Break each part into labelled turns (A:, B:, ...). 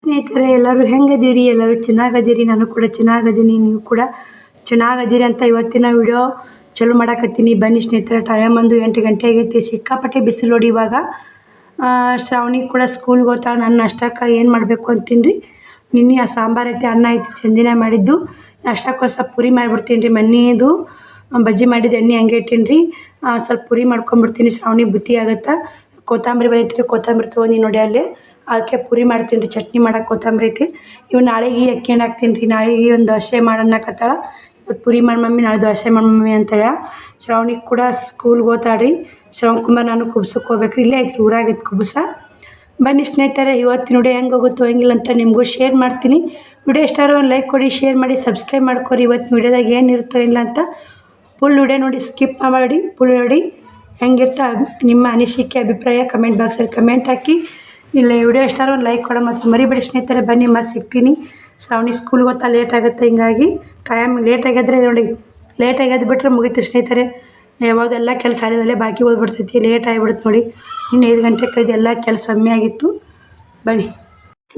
A: ಸ್ನೇಹಿತರೆ ಎಲ್ಲರೂ ಹೆಂಗದೀರಿ? ಎಲ್ಲರೂ ಚೆನ್ನಾಗದೀರಿ? ನಾನು ಕೂಡ ಚೆನ್ನಾಗದೀನಿ, ನೀವು ಕೂಡ ಚೆನ್ನಾಗದೀರಿ ಅಂತ ಇವತ್ತಿನ ವಿಡಿಯೋ ಚಾಲು ಮಾಡಾಕತ್ತೀನಿ. ಬನ್ನಿ ಸ್ನೇಹಿತರೆ, ಟೈಮ್ ಒಂದು 8 ಗಂಟೆ ಆಗೈತಿ. ಸಿಕ್ಕಾಪಟ್ಟೆ ಬಿಸಿಲು ನೋಡಿ ಇವಾಗ. ಶ್ರಾವಣಿ ಕೂಡ ಸ್ಕೂಲ್ಗೆ ಹೋಗ್ತಾಳೆ. ನಾನು ನಾಷ್ಟಕ್ಕೆ ಏನು ಮಾಡಬೇಕು ಅಂತೀನಿ ರೀ. ನಿನ್ನೆ ಆ ಸಾಂಬಾರು ಐತಿ, ಅನ್ನ ಐತಿ, ಸಂಜೆನೇ ಮಾಡಿದ್ದು. ನಾಷ್ಟಕ್ಕೆ ಒಂದು ಸ್ವಲ್ಪ ಪುರಿ ಮಾಡಿಬಿಡ್ತೀನಿ ರೀ. ಮನೆಯದು ಬಜ್ಜಿ ಮಾಡಿದ್ದು ಎಣ್ಣೆ ಹಂಗೆ ಇಟ್ಟೀನಿ ರೀ. ಸ್ವಲ್ಪ ಪುರಿ ಮಾಡ್ಕೊಂಬಿಡ್ತೀನಿ. ಶ್ರಾವಣಿ ಬುತ್ತಿ ಆಗುತ್ತೆ. ಕೊತ್ತಂಬರಿ ಬಂದೈತಿ, ಕೊತ್ತಂಬರಿ ತೊಗೊಂಡು ನೋಡಿ ಅಲ್ಲಿ. ಅದಕ್ಕೆ ಪುರಿ ಮಾಡ್ತೀನಿ ರೀ. ಚಟ್ನಿ ಮಾಡೋಕೆ ಕೊತ್ತಂಬರಿ ಐತಿ. ಇವು ನಾಳೆಗೆ ಅಕ್ಕಿ ಎಣ್ಣೆ ಹಾಕ್ತೀನಿ ರೀ. ನಾಳೆಗೆ ಒಂದು ದೋಸೆ ಮಾಡನ್ನಕತ್ತಾಳ. ಇವತ್ತು ಪುರಿ ಮಾಡಿ ಮಮ್ಮಿ, ನಾಳೆ ದೋಸೆ ಮಾಡಿ ಮಮ್ಮಿ ಅಂತಾಳೆ. ಶ್ರಾವಣಿಗೆ ಕೂಡ ಸ್ಕೂಲ್ಗೆ ಹೋಗ್ತಾಳೆ ರೀ. ಶ್ರವಣ್ ಕುಮಾರ್ ನಾನು ಕುಬ್ಸಕ್ಕೆ ಹೋಗ್ಬೇಕು ರೀ. ಇಲ್ಲೇ ಐತಿ, ಊರಾಗೈತಿ ಕುಬ್ಸ. ಬನ್ನಿ ಸ್ನೇಹಿತರೆ, ಇವತ್ತಿನ ವಿಡಿಯೋ ಹೆಂಗೆ ಹೋಗುತ್ತೋ ಹೆಂಗಿಲ್ಲ ಅಂತ ನಿಮಗೂ ಶೇರ್ ಮಾಡ್ತೀನಿ. ವಿಡಿಯೋ ಇಷ್ಟಾರು ಒಂದು ಲೈಕ್ ಕೊಡಿ, ಶೇರ್ ಮಾಡಿ, ಸಬ್ಸ್ಕ್ರೈಬ್ ಮಾಡ್ಕೊರಿ. ಇವತ್ತಿನ ವಿಡಿಯೋದಾಗ ಏನಿರುತ್ತೋ ಇಲ್ಲ ಅಂತ ಫುಲ್ ವಿಡಿಯೋ ನೋಡಿ, ಸ್ಕಿಪ್ ಮಾಡಿ ಫುಲ್ ನೋಡಿ. ಹೆಂಗಿರ್ತಾ ನಿಮ್ಮ ಅನಿಸಿಕೆ ಅಭಿಪ್ರಾಯ ಕಮೆಂಟ್ ಬಾಕ್ಸಲ್ಲಿ ಕಮೆಂಟ್ ಹಾಕಿ. ಇಲ್ಲ ವಿಡಿಯೋ ಇಷ್ಟಾರು ಒಂದು ಲೈಕ್ ಕೊಡೋ ಮತ್ತು ಮರಿಬೇಡಿ ಸ್ನೇಹಿತರೆ. ಬನ್ನಿ ಮತ್ತೆ ಸಿಗ್ತೀನಿ. ಶ್ರಾವಣಿ ಸ್ಕೂಲ್ಗೆ ಹೋಗ್ತಾ ಲೇಟ್ ಆಗುತ್ತೆ, ಹಿಂಗಾಗಿ ಟೈಮ್ ಲೇಟ್ ಆಗಿದ್ರೆ ನೋಡಿ, ಲೇಟ್ ಆಗ್ಯದ್ದು ಬಿಟ್ಟರೆ ಮುಗೀತು ಸ್ನೇಹಿತರೆ. ಯಾವಾಗೆಲ್ಲ ಕೆಲಸ ಆಗಿದಲ್ಲೇ ಬಾಕಿ ಹೋಗ್ಬಿಡ್ತೈತಿ, ಲೇಟ್ ಆಗಿಬಿಡುತ್ತೆ ನೋಡಿ. ಇನ್ನು 5 ಗಂಟೆಗೆ ಎಲ್ಲ ಕೆಲಸ ಕಮ್ಮಿ ಆಗಿತ್ತು. ಬನ್ನಿ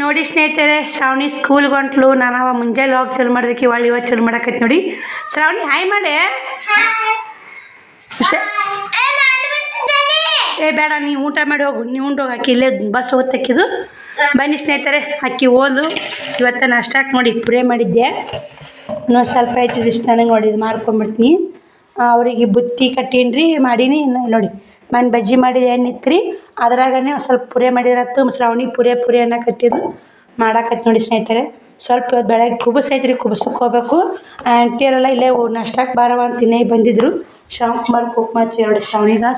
A: ನೋಡಿ ಸ್ನೇಹಿತರೆ, ಶ್ರಾವಣಿ ಸ್ಕೂಲ್ಗೆ ಹೊಂಟ್ಲು. ನಾನು ಅವ ಮುಂಜಾನೆ ಲಾಗ್ ಚಾಲು ಮಾಡೋದಕ್ಕೆ ಒಳ್ಳೆ ಇವತ್ತು ಚಾಲು ಮಾಡಾಕೈತಿ ನೋಡಿ. ಶ್ರಾವಣಿ ಹಾಯ್ ಮಾಡಿ. ಬೇಡ, ನೀ ಊಟ ಮಾಡಿ ಹೋಗು, ನೀವು ಉಂಡು ಹೋಗಿ. ಅಕ್ಕಿ ಇಲ್ಲೇ ಬಸ್ ಹೋಗ್ತಕ್ಕಿದು. ಬನ್ನಿ ಸ್ನೇಹಿತರೆ, ಅಕ್ಕಿ ಓದು. ಇವತ್ತು ನಾಷ್ಟಕ್ಕೆ ನೋಡಿ ಪುರಿ ಮಾಡಿದ್ದೆ. ಇನ್ನೊಂದು ಸ್ವಲ್ಪ ಐತಿದ್ದು ಇಷ್ಟು ನನಗೆ ನೋಡಿ ಇದು ಮಾಡ್ಕೊಂಬಿಡ್ತೀನಿ. ಅವರಿಗೆ ಬುತ್ತಿ ಕಟ್ಟೀನಿ ರೀ, ಮಾಡೀನಿ. ಇನ್ನು ನೋಡಿ ನಾನು ಬಜ್ಜಿ ಮಾಡಿದ ಎಣ್ಣೆ ಇತ್ತು ರೀ, ಅದ್ರಾಗನೇ ಒಂದು ಸ್ವಲ್ಪ ಪುರಿ ಮಾಡಿದ್ರತ್ತು. ಶ್ರಾವಣಿ ಪುರಿ ಅನ್ನಕತ್ತಿದ್ದು ಮಾಡಾಕತ್ತಿ ನೋಡಿ ಸ್ನೇಹಿತರೆ. ಸ್ವಲ್ಪ ಬೆಳಗ್ಗೆ ಕುಬಸೈತಿ ರೀ, ಕುಬಸಕ್ಕೆ ಹೋಗ್ಬೇಕು. ಆಂಟಿಯರೆಲ್ಲ ಇಲ್ಲೇ ನಾಷ್ಟಕ್ಕೆ ಬಾರವ ಅಂತ ತಿನ್ನೇ ಬಂದಿದ್ದರು. ಶ್ರಾವಣ್ ಕುಮಾರ್ ಕುಕ್ಮ ಹಚ್ಚಿದ್ರು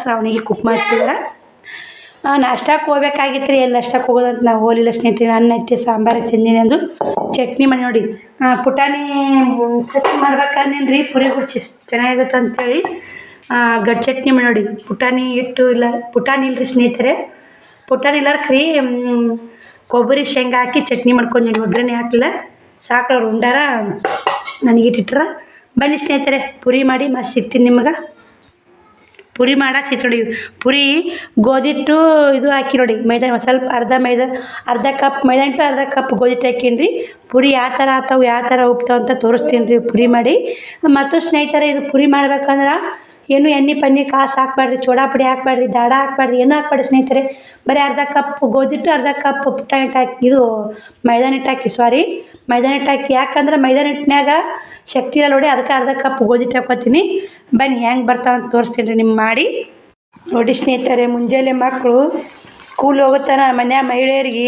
A: ಶ್ರಾವಣಿಗೆ ಕುಕ್ಮ ಹಚ್ಚಿದಾರೆ. ನಾಷ್ಟಕ್ಕೆ ಹೋಗ್ಬೇಕಾಗಿತ್ತು ರೀ. ಎಲ್ಲಿ ನಾಷ್ಟಕ್ಕೆ ಹೋಗೋದಂತ ನಾವು ಹೋಗಲಿಲ್ಲ ಸ್ನೇಹಿತರೆ. ಅನ್ನ ಐತಿ, ಸಾಂಬಾರು ತಿಂದಿನಿ ಅಂದು ಚಟ್ನಿ ಮಾಡಿ ನೋಡಿ. ಪುಟಾಣಿ ಚಟ್ನಿ ಮಾಡ್ಬೇಕಂದೇನು ರೀ, ಪುರಿ ಹುಡ್ಚಿ ಚೆನ್ನಾಗಿರುತ್ತೆ ಅಂಥೇಳಿ ಗಡ್ ಚಟ್ನಿ ಮಾಡಿ ನೋಡಿ. ಪುಟಾಣಿ ಇಟ್ಟು ಇಲ್ಲ, ಪುಟಾಣಿ ಇಲ್ಲರಿ ಸ್ನೇಹಿತರೆ, ಪುಟಾಣಿ ಇಲ್ಲಾರ್ಕ ರೀ ಕೊಬ್ಬರಿ ಶೇಂಗಾ ಹಾಕಿ ಚಟ್ನಿ ಮಾಡ್ಕೊಂಡು ನೋಡಿ. ಒಗ್ಗರಣೆ ಹಾಕಲಿಲ್ಲ, ಸಾಕ್ರವ್ರು ಉಂಡಾರ ನನಗಿಟ್ಟಿಟ್ರ. ಬನ್ನಿ ಸ್ನೇಹಿತರೆ, ಪುರಿ ಮಾಡಿ ಮತ್ತೆ ಸಿಗ್ತೀನಿ ನಿಮ್ಗೆ. ಪುರಿ ಮಾಡಕ್ಕೆ ನೋಡಿ, ಪುರಿ ಗೋಧಿಟ್ಟು ಇದು ಹಾಕಿ ನೋಡಿ, ಮೈದಾ ಸ್ವಲ್ಪ ಅರ್ಧ ಕಪ್ ಮೈದಾ ಹಿಟ್ಟು, ಅರ್ಧ ಕಪ್ ಗೋಧಿಟ್ಟು ಹಾಕೀನಿ ರೀ. ಪುರಿ ಯಾವ ಥರ ಆತಾವೆ, ಯಾವ ಥರ ಉಪ್ತಾವೆ ಅಂತ ತೋರಿಸ್ತೀನಿ ರೀ ಪುರಿ ಮಾಡಿ. ಮತ್ತು ಸ್ನೇಹಿತರೆ, ಇದು ಪುರಿ ಮಾಡ್ಬೇಕಂದ್ರೆ ಏನು ಎಣ್ಣೆ ಪನ್ನಿ ಕಾಸು ಹಾಕ್ಬಾರ್ದು, ಚೋಡಾ ಪುಡಿ ಹಾಕ್ಬಾರ್ದು, ದಾಡ ಹಾಕ್ಬಾರ್ದು, ಏನೂ ಹಾಕ್ಬಾರ್ದು ಸ್ನೇಹಿತರೆ. ಬರೀ ಅರ್ಧ ಕಪ್ ಗೋಧಿಟ್ಟು, ಅರ್ಧ ಕಪ್ ಪುಟಾಣಿ ಹಿಟ್ಟು ಹಾಕಿ, ಇದು ಮೈದಾ ಹಿಟ್ಟು ಹಾಕಿ, ಮೈದಾ ಹಿಟ್ಟು ಹಾಕಿ. ಯಾಕಂದ್ರೆ ಮೈದಾ ಹಿಟ್ಟಿನಾಗ ಶಕ್ತಿ ಇಲ್ಲ ನೋಡಿ, ಅದಕ್ಕೆ ಅರ್ಧ ಕಪ್ ಗೋಧಿಟ್ಟು ಹಾಕ್ಕೊತೀನಿ. ಬನ್ನಿ ಹೆಂಗೆ ಬರ್ತಾವಂತ ತೋರಿಸ್ತೀನಿ ರೀ ನಿಮ್ಗೆ ಮಾಡಿ. ನೋಡಿ ಸ್ನೇಹಿತರೆ, ಮುಂಜಾನೆ ಮಕ್ಕಳು ಸ್ಕೂಲ್ ಹೋಗುತ್ತಾನ ಮನ್ಯಾಗ ಮಹಿಳೆಯರಿಗೆ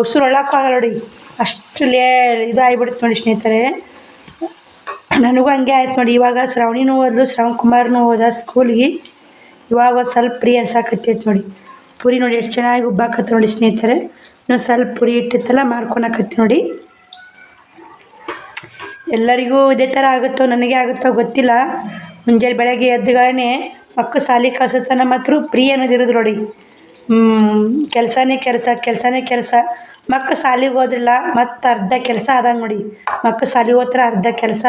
A: ಉಸಿರು ಒಳ್ಳಕ್ಕಾಗಲ್ಲ ನೋಡಿ, ಅಷ್ಟು ಇದು ಆಗಿಬಿಡುತ್ತೆ ನೋಡಿ ಸ್ನೇಹಿತರೆ. ನನಗೂ ಹಂಗೆ ಆಯ್ತು ನೋಡಿ. ಇವಾಗ ಶ್ರಾವಣಿನೂ ಹೋದ್ಲು, ಶ್ರವಣ್ ಕುಮಾರ್ನೂ ಹೋದ ಸ್ಕೂಲಿಗೆ. ಇವಾಗ ಒಂದು ಸ್ವಲ್ಪ ಪುರಿ ಅನ್ಸಾಕತ್ತೈತೆ ನೋಡಿ. ಪುರಿ ನೋಡಿ ಎಷ್ಟು ಚೆನ್ನಾಗಿ ಉಬ್ಬಾಕತ್ತೆ ನೋಡಿ ಸ್ನೇಹಿತರೆ. ಇನ್ನೊಂದು ಸ್ವಲ್ಪ ಪುರಿ ಇಟ್ಟಿತ್ತಲ್ಲ ಮಾಡ್ಕೊಳಕತ್ತಿ ನೋಡಿ. ಎಲ್ಲರಿಗೂ ಇದೇ ಥರ ಆಗುತ್ತೋ ನನಗೆ ಆಗುತ್ತೋ ಗೊತ್ತಿಲ್ಲ. ಮುಂಜಾನೆ ಬೆಳಗ್ಗೆ ಎದ್ದುಗಳೇ ಮಕ್ಕಳು ಸಾಲಿಗೆ ಕಳ್ಸೋತನ ಮಾತ್ರ ಫ್ರೀ ಅನ್ನೋದಿರೋದು ನೋಡಿ. ಕೆಲಸನೇ ಕೆಲಸ. ಮಕ್ಕಳು ಸಾಲಿಗೆ ಹೋದ್ರಿಲ್ಲ ಮತ್ತು ಅರ್ಧ ಕೆಲಸ ಆದಂಗೆ ನೋಡಿ. ಮಕ್ಕಳು ಸಾಲಿಗೆ ಹೋದ್ರೆ ಅರ್ಧ ಕೆಲಸ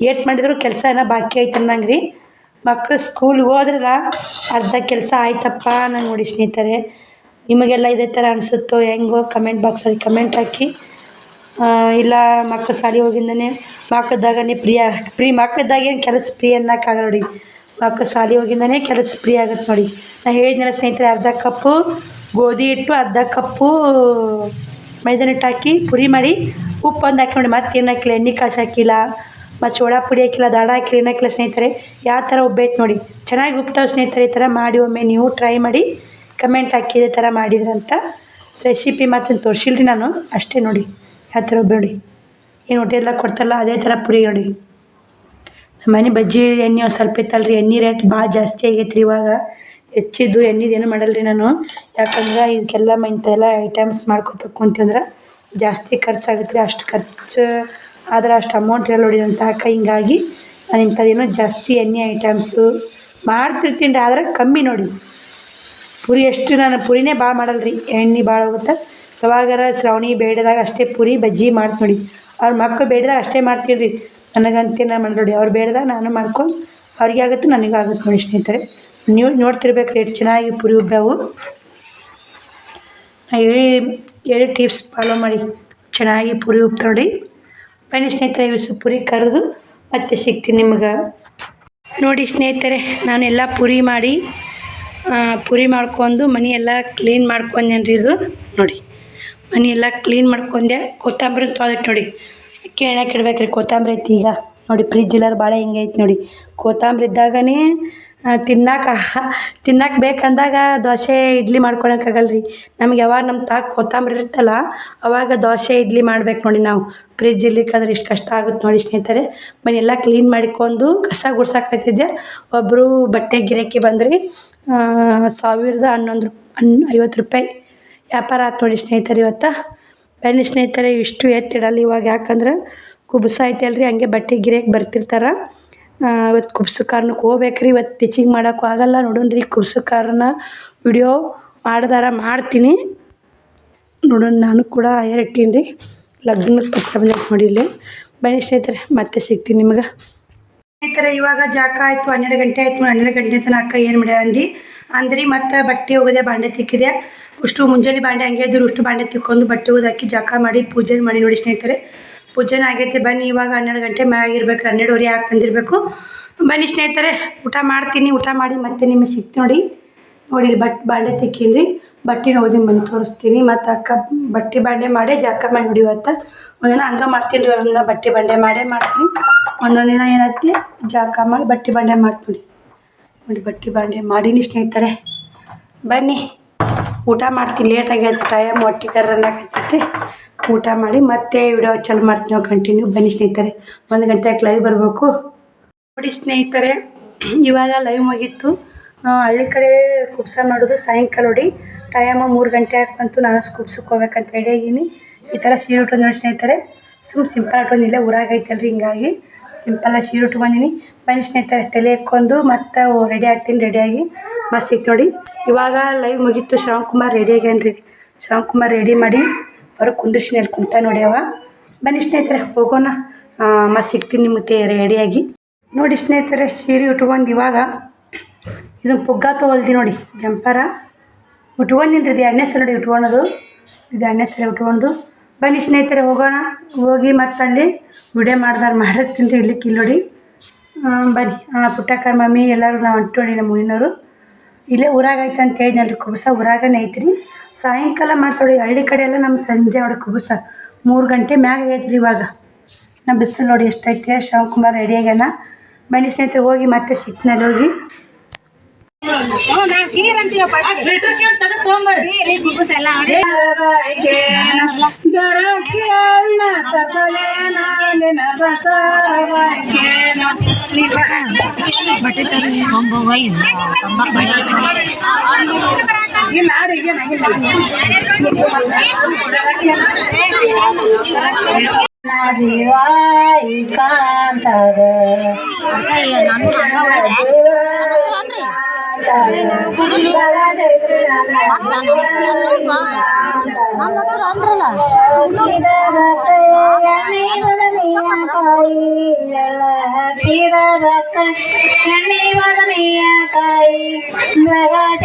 A: ಏಟ್ ಮಾಡಿದ್ರು ಕೆಲಸ ಏನೋ ಬಾಕಿ ಐತೆ ಅನ್ನಂಗೆ ರೀ. ಮಕ್ಕಳು ಸ್ಕೂಲ್ಗೆ ಹೋದ್ರಲ್ಲ ಅರ್ಧ ಕೆಲಸ ಆಯ್ತಪ್ಪ ನಾನು ನೋಡಿ ಸ್ನೇಹಿತರೆ. ನಿಮಗೆಲ್ಲ ಇದೇ ಥರ ಅನಿಸುತ್ತೋ ಹೆಂಗೋ ಕಮೆಂಟ್ ಬಾಕ್ಸಲ್ಲಿ ಕಮೆಂಟ್ ಹಾಕಿ. ಇಲ್ಲ ಮಕ್ಕಳು ಶಾಲೆ ಹೋಗಿಂದನೇ ಮಕ್ಕಳಿದ್ದಾಗನೇ ಮಕ್ಕಳಿದ್ದಾಗೇನು ಕೆಲಸ ಫ್ರೀ ಅನ್ನೋಕ್ಕಾಗಲ್ಲ ನೋಡಿ. ಮಕ್ಕಳು ಶಾಲೆ ಹೋಗಿಂದನೇ ಕೆಲಸ ಫ್ರೀ ಆಗುತ್ತೆ ನೋಡಿ. ನಾನು ಹೇಳಿದ್ನಲ್ಲ ಸ್ನೇಹಿತರೆ, ಅರ್ಧ ಕಪ್ಪು ಗೋಧಿ ಹಿಟ್ಟು, ಅರ್ಧ ಕಪ್ಪು ಮೈದಾ ಹಿಟ್ಟು ಹಾಕಿ ಪುರಿ ಮಾಡಿ ಉಪ್ಪು ಒಂದು ಹಾಕಿ ನೋಡಿ. ಮತ್ತೇನು ಹಾಕಿಲ್ಲ, ಎಣ್ಣೆ ಕಾಸು ಹಾಕಿಲ್ಲ, ಮತ್ತು ಸೋಡಾ ಪುಡಿ ಹಾಕಿಲ್ಲ, ದಾಡ ಹಾಕಿಲ್ಲ, ಏನು ಹಾಕಿಲ್ಲ ಸ್ನೇಹಿತರೆ. ಯಾವ ಥರ ಉಬ್ಬೈತೆ ನೋಡಿ, ಚೆನ್ನಾಗಿ ಉಪ್ತಾವೆ ಸ್ನೇಹಿತರೆ. ಈ ಥರ ಮಾಡಿ ಒಮ್ಮೆ ನೀವು ಟ್ರೈ ಮಾಡಿ ಕಮೆಂಟ್ ಹಾಕಿ ಇದೇ ಥರ ಮಾಡಿದ್ರಂತ. ರೆಸಿಪಿ ಮಾತ್ರ ತೋರಿಸಿಲ್ಲ ರೀ ನಾನು, ಅಷ್ಟೇ ನೋಡಿ ಯಾವ ಥರ ಉಬ್ಬಿ. ಏನು ಹೋಟೆಲ್ದಾಗ ಕೊಡ್ತಾರಲ್ಲ ಅದೇ ಥರ ಪುರಿ ನೋಡಿ. ನಮ್ಮ ಮನೆ ಬಜ್ಜಿ ಎಣ್ಣೆ ಒಂದು ಸ್ವಲ್ಪ ಇತ್ತಲ್ಲ ರೀ, ಎಣ್ಣೆ ರೇಟ್ ಭಾಳ ಜಾಸ್ತಿ ಆಗೈತೆ ರೀ ಇವಾಗ. ಹೆಚ್ಚಿದ್ದು ಎಣ್ಣೆದೇನು ಮಾಡಲ್ಲ ರೀ ನಾನು. ಯಾಕಂದ್ರೆ ಇದಕ್ಕೆಲ್ಲ ಇಂಥೆಲ್ಲ ಐಟಮ್ಸ್ ಮಾಡ್ಕೊತ ಕುಂತಂದ್ರೆ ಜಾಸ್ತಿ ಖರ್ಚಾಗುತ್ತೆ ರೀ. ಅಷ್ಟು ಖರ್ಚು ಆದ್ರೆ ಅಷ್ಟು ಅಮೌಂಟ್ ಎಲ್ಲ ನೋಡಿ ಅಂತ ಹಿಂಗಾಗಿ ನಾನು ಇಂಥದ್ದೇನೋ ಜಾಸ್ತಿ ಎಣ್ಣೆ ಐಟಮ್ಸು ಮಾಡ್ತಿರ್ತೀನಿ ರೀ, ಆದ್ರೆ ಕಮ್ಮಿ ನೋಡಿ. ಪುರಿ ನಾನು ಪುರಿನೇ ಭಾಳ ಮಾಡಲ್ಲ ರೀ, ಎಣ್ಣೆ ಭಾಳ ಹೋಗುತ್ತೆ. ಯಾವಾಗಾರ ಶ್ರಾವಣಿ ಬೇಡದಾಗ ಅಷ್ಟೇ ಪುರಿ ಬಜ್ಜಿ ಮಾಡ್ತೀನಿ ನೋಡಿ. ಅವ್ರ ಮಕ್ಕಳು ಬೇಡಿದಾಗ ಅಷ್ಟೇ ಮಾಡ್ತೀನಿ ರೀ. ನನಗಂತೇನು ಮಾಡಿ ನೋಡಿ, ಅವ್ರು ಬೇಡ್ದಾಗ ನಾನು ಮಾಡ್ಕೊಂಡು ಅವ್ರಿಗೆ ಆಗುತ್ತೆ ನನಗೂ ಆಗುತ್ತೆ ನೋಡಿ ಸ್ನೇಹಿತರೆ. ನೀವು ನೋಡ್ತಿರ್ಬೇಕು ರೀ ಎಷ್ಟು ಚೆನ್ನಾಗಿ ಪುರಿ ಉಬ್ಬವು. ಹೇಳಿ ಟಿಪ್ಸ್ ಫಾಲೋ ಮಾಡಿ ಚೆನ್ನಾಗಿ ಪೂರಿ ಉಪ್ತು ನೋಡಿ. ಬನ್ನಿ ಸ್ನೇಹಿತರೆ, ಇವಿಸು ಪೂರಿ ಕರೆದು ಮತ್ತೆ ಸಿಗ್ತೀನಿ ನಿಮ್ಗೆ. ನೋಡಿ ಸ್ನೇಹಿತರೆ, ನಾನೆಲ್ಲ ಪೂರಿ ಮಾಡ್ಕೊಂಡು ಮನೆ ಎಲ್ಲ ಕ್ಲೀನ್ ಮಾಡ್ಕೊಂಡೇನ್ರಿ. ಇದು ನೋಡಿ ಮನೆ ಎಲ್ಲ ಕ್ಲೀನ್ ಮಾಡ್ಕೊಂಡೆ. ಕೊತ್ತಂಬರಿ ತೊಳೆದಿಟ್ಟು ನೋಡಿ, ಅಕ್ಕಿ ಎಣ್ಣೆಗೆ ಇಡ್ಬೇಕ್ರಿ. ಕೊತ್ತಂಬರಿ ಐತಿ ಈಗ ನೋಡಿ, ಫ್ರಿಜ್ ಇಲ್ಲಾರ ಭಾಳ ಹಿಂಗೆ ಐತಿ ನೋಡಿ. ಕೊತ್ತಂಬರಿ ಇದ್ದಾಗನೇ ತಿನ್ನಕ್ಕೆ ಬೇಕಂದಾಗ ದೋಸೆ ಇಡ್ಲಿ ಮಾಡ್ಕೊಳಕ್ಕಾಗಲ್ಲ ರೀ ನಮ್ಗೆ. ಯಾವಾಗ ನಮ್ಮ ತಾಕ ಕೊತ್ತಂಬರಿ ಇರ್ತಲ್ಲ ಅವಾಗ ದೋಸೆ ಇಡ್ಲಿ ಮಾಡ್ಬೇಕು ನೋಡಿ. ನಾವು ಫ್ರಿಜ್ ಇರ್ಲಿಕ್ಕಾದ್ರೆ ಇಷ್ಟು ಕಷ್ಟ ಆಗುತ್ತೆ ನೋಡಿ ಸ್ನೇಹಿತರೆ. ಮನೆಯೆಲ್ಲ ಕ್ಲೀನ್ ಮಾಡಿಕೊಂಡು ಕಸ ಗುಡ್ಸಕ್ಕಾಗ್ತಿದ್ದೆ. ಒಬ್ಬರು ಬಟ್ಟೆ ಗಿರಾಕಿ ಬಂದ್ರಿ, 1050 ರೂಪಾಯಿ ವ್ಯಾಪಾರ ಆಯ್ತು ನೋಡಿ ಸ್ನೇಹಿತರೆ ಇವತ್ತು. ಬನ್ನಿ ಸ್ನೇಹಿತರೆ, ಇಷ್ಟು ಎತ್ತಿಡಲ್ಲ ಇವಾಗ, ಯಾಕಂದ್ರೆ ಕುಬ್ಸ ಐತಲ್ರಿ, ಹಂಗೆ ಬಟ್ಟೆ ಗಿರಾಕಿ ಬರ್ತಿರ್ತಾರೆ. ಇವತ್ತು ಕುಬ್ಸ ಕಾರಣಕ್ಕೆ ಹೋಗ್ಬೇಕ್ರಿ. ಇವತ್ತು ಸ್ಟಿಚಿಂಗ್ ಮಾಡೋಕ್ಕೂ ಆಗಲ್ಲ. ನೋಡೋಣ್ರಿ ಕುಬ್ಸ ಕಾರಣ ವಿಡಿಯೋ ಮಾಡ್ತೀನಿ ನೋಡೋಣ. ನಾನು ಕೂಡ ಹೈಯರ್ ಇಟ್ಟೀನಿ ರೀ, ಲಗ್ನಕ್ಕೆ ಪತ್ರ ಬಂದೈತೆ ನೋಡಿ ಇಲ್ಲಿ. ಬನ್ನಿ ಸ್ನೇಹಿತರೆ, ಮತ್ತೆ ಸಿಗ್ತೀನಿ ನಿಮ್ಗೆ. ಸ್ನೇಹಿತರೆ, ಇವಾಗ ಜಾಕ ಆಯಿತು, 12 ಗಂಟೆ ಆಯಿತು. 12 ಗಂಟೆ ತನಕ ಅಕ್ಕ ಏನು ಮಾಡ್ಯ ಅಂದ್ರಿ. ಮತ್ತು ಬಟ್ಟೆ ಹೋಗೋದೆ, ಬಾಂಡೆ ತಿಕ್ಕಿದೆ. ಅಷ್ಟು ಮುಂಜಾನೆ ಬಾಂಡೆ ಹಂಗೆ ಇದ್ರು, ಅಷ್ಟು ಬಾಂಡೆ ತಿಕ್ಕೊಂಡು ಬಟ್ಟೆ ಹೋದಾಕಿ ಜಾಕ ಮಾಡಿ ಪೂಜೆ ಮಾಡಿ ನೋಡಿ ಸ್ನೇಹಿತರೆ. ಪೂಜೆನ ಆಗೈತೆ. ಬನ್ನಿ, ಇವಾಗ 12 ಗಂಟೆ ಮ್ಯಾಗಿರ್ಬೇಕು, 12:30 ಯಾಕೆ ಬಂದಿರಬೇಕು. ಬನ್ನಿ ಸ್ನೇಹಿತರೆ, ಊಟ ಮಾಡ್ತೀನಿ. ಊಟ ಮಾಡಿ ಮತ್ತೆ ನಿಮಗೆ ಸಿಗ್ತೀನಿ ನೋಡಿ. ಇಲ್ಲಿ ಬಾಂಡೆ ತಿಕ್ಕೀನಿ, ಬಟ್ಟೆ ಹೋಗಿ ಬಂದು ತೋರಿಸ್ತೀನಿ. ಮತ್ತು ಅಕ್ಕ ಬಟ್ಟೆ ಬಾಂಡೆ ಮಾಡಿ ಜಾಕ ಮಾಡಿ ನೋಡಿ. ಇವತ್ತು ಒಂದಿನ ಹಂಗೆ ಮಾಡ್ತೀನಿ ರೀ, ಒಂದಿನ ಬಟ್ಟೆ ಬಾಂಡೆ ಮಾಡ್ತೀನಿ, ಒಂದೊಂದು ದಿನ ಏನೈತಿ ಜಾಕ ಮಾಡಿ ಬಟ್ಟೆ ಬಾಂಡೆ ಮಾಡ್ತೀನಿ ನೋಡಿ. ಬಟ್ಟೆ ಬಾಂಡೆ ಮಾಡೀನಿ ಸ್ನೇಹಿತರೆ. ಬನ್ನಿ ಊಟ ಮಾಡ್ತೀನಿ, ಲೇಟ್ ಆಗೈತೆ, ಟೈಮ್ ಹೊಟ್ಟೆ ಕರ್ರನ್ನಾಕತ್ತೈತಿ. ಊಟ ಮಾಡಿ ಮತ್ತೆ ವಿಡಿಯೋ ಚಾಲು ಮಾಡ್ತೀನಿ ಕಂಟಿನ್ಯೂ. ಬನ್ನಿ ಸ್ನೇಹಿತರೆ, 1 ಗಂಟೆಗೆ ಲೈವ್ ಬರಬೇಕು ನೋಡಿ ಸ್ನೇಹಿತರೆ. ಇವಾಗ ಲೈವ್ ಮುಗೀತು. ಹಳ್ಳಿ ಕಡೆ ಕುಬ್ಸ ಮಾಡೋದು ಸಾಯಂಕಾಲ ನೋಡಿ. ಟೈಮ್ 3 ಗಂಟೆ ಬಂತು. ನಾನು ಕುಬ್ಸಕ್ಕೆ ಹೋಗ್ಬೇಕಂತ ರೆಡಿ ಆಗೀನಿ. ಈ ಥರ ಸೀರೆ ಉಟ್ಕೊಂಡು ನೋಡಿ ಸ್ನೇಹಿತರೆ. ಸಿಂಪಲ್ ಉಟ್ಕೊಂಡಿಲ್ಲ, ಊರಾಗ ಐತಲ್ರಿ, ಹಿಂಗಾಗಿ ಸಿಂಪಲ್ಲಾಗಿ ಸೀರೆ ಉಟ್ಕೊಂಡಿನಿ. ಬನ್ನಿ ಸ್ನೇಹಿತರೆ, ತಲೆ ಹಾಕ್ಕೊಂಡು ಮತ್ತೆ ರೆಡಿ ಆಗ್ತೀನಿ. ರೆಡಿಯಾಗಿ ಮಸ್ತ್ ಸಿಕ್ತು ನೋಡಿ. ಇವಾಗ ಲೈವ್ ಮುಗೀತು. ಶ್ರವಣ್ ರೆಡಿ ಆಗ್ಯಾನ್ರಿ. ಶ್ರವಣ್ ರೆಡಿ ಮಾಡಿ ಹೊರಗೆ ಕುಂದಿರ್ಸಿನಿ, ಅಲ್ಲಿ ಕುಂತ ನೋಡಿ ಅವ. ಬನ್ನಿ ಸ್ನೇಹಿತರೆ, ಹೋಗೋಣ. ಮಸ್ತ್ ಸಿಗ್ತೀನಿ ನಿಮಗೆ ರೆಡಿಯಾಗಿ ನೋಡಿ ಸ್ನೇಹಿತರೆ. ಸೀರೆ ಉಟ್ಕೊಂಡು ಇವಾಗ ಇದನ್ನು ಪುಗ್ಗ ತೊಗೊಳ್ದಿ ನೋಡಿ, ಜಂಪರ ಉಟ್ಕೊಂಡಿನಿ ರೀ. ಇದು 2ನೇ ಸಲ ನೋಡಿ ಉಟ್ಕೊಳೋದು, ಇದು 2ನೇ ಸಲ ಉಟ್ಕೊಂಡು. ಬನ್ನಿ ಸ್ನೇಹಿತರೆ, ಹೋಗೋಣ. ಹೋಗಿ ಮತ್ತೆ ಅಲ್ಲಿ ವಿಡಿಯೋ ಮಾಡಿರ್ತೀನಿ ರೀ, ಇರ್ಲಿಕ್ಕೆ ಇಲ್ಲಿ ನೋಡಿ. ಬನ್ನಿ, ಪುಟ್ಟಕ್ಕ ಮಮ್ಮಿ ಎಲ್ಲರೂ ನಾವು ಹೊಂಟೋಡಿ. ನಮ್ಮ ಊರಿನವರು ಇಲ್ಲೇ ಊರಾಗ ಐತೆ ಅಂತ ಹೇಳಿದ್ನಲ್ರಿ ಕುಬುಸ, ಊರಾಗನೇ ಐತ್ರಿ. ಸಾಯಂಕಾಲ ಮಾಡ್ತೊಡಿ. ಹಳ್ಳಿ ಕಡೆ ಎಲ್ಲ ನಮ್ಮ ಸಂಜೆ ಹೊಡೆ ಕುಬುಸ 3 ಗಂಟೆ ಮ್ಯಾಗ ಆಗೈತ್ರಿ. ಇವಾಗ ನಮ್ಮ ಬಿಸಿಲು ನೋಡಿ ಎಷ್ಟೈತೆ. ಶ್ರವಣ್ ರೆಡಿ ಆಗ್ಯಾನ. ಬನ್ನಿ ಸ್ನೇಹಿತರೆ, ಹೋಗಿ ಮತ್ತೆ ಸಿಕ್ತಿನಲ್ಲಿ ಹೋಗಿ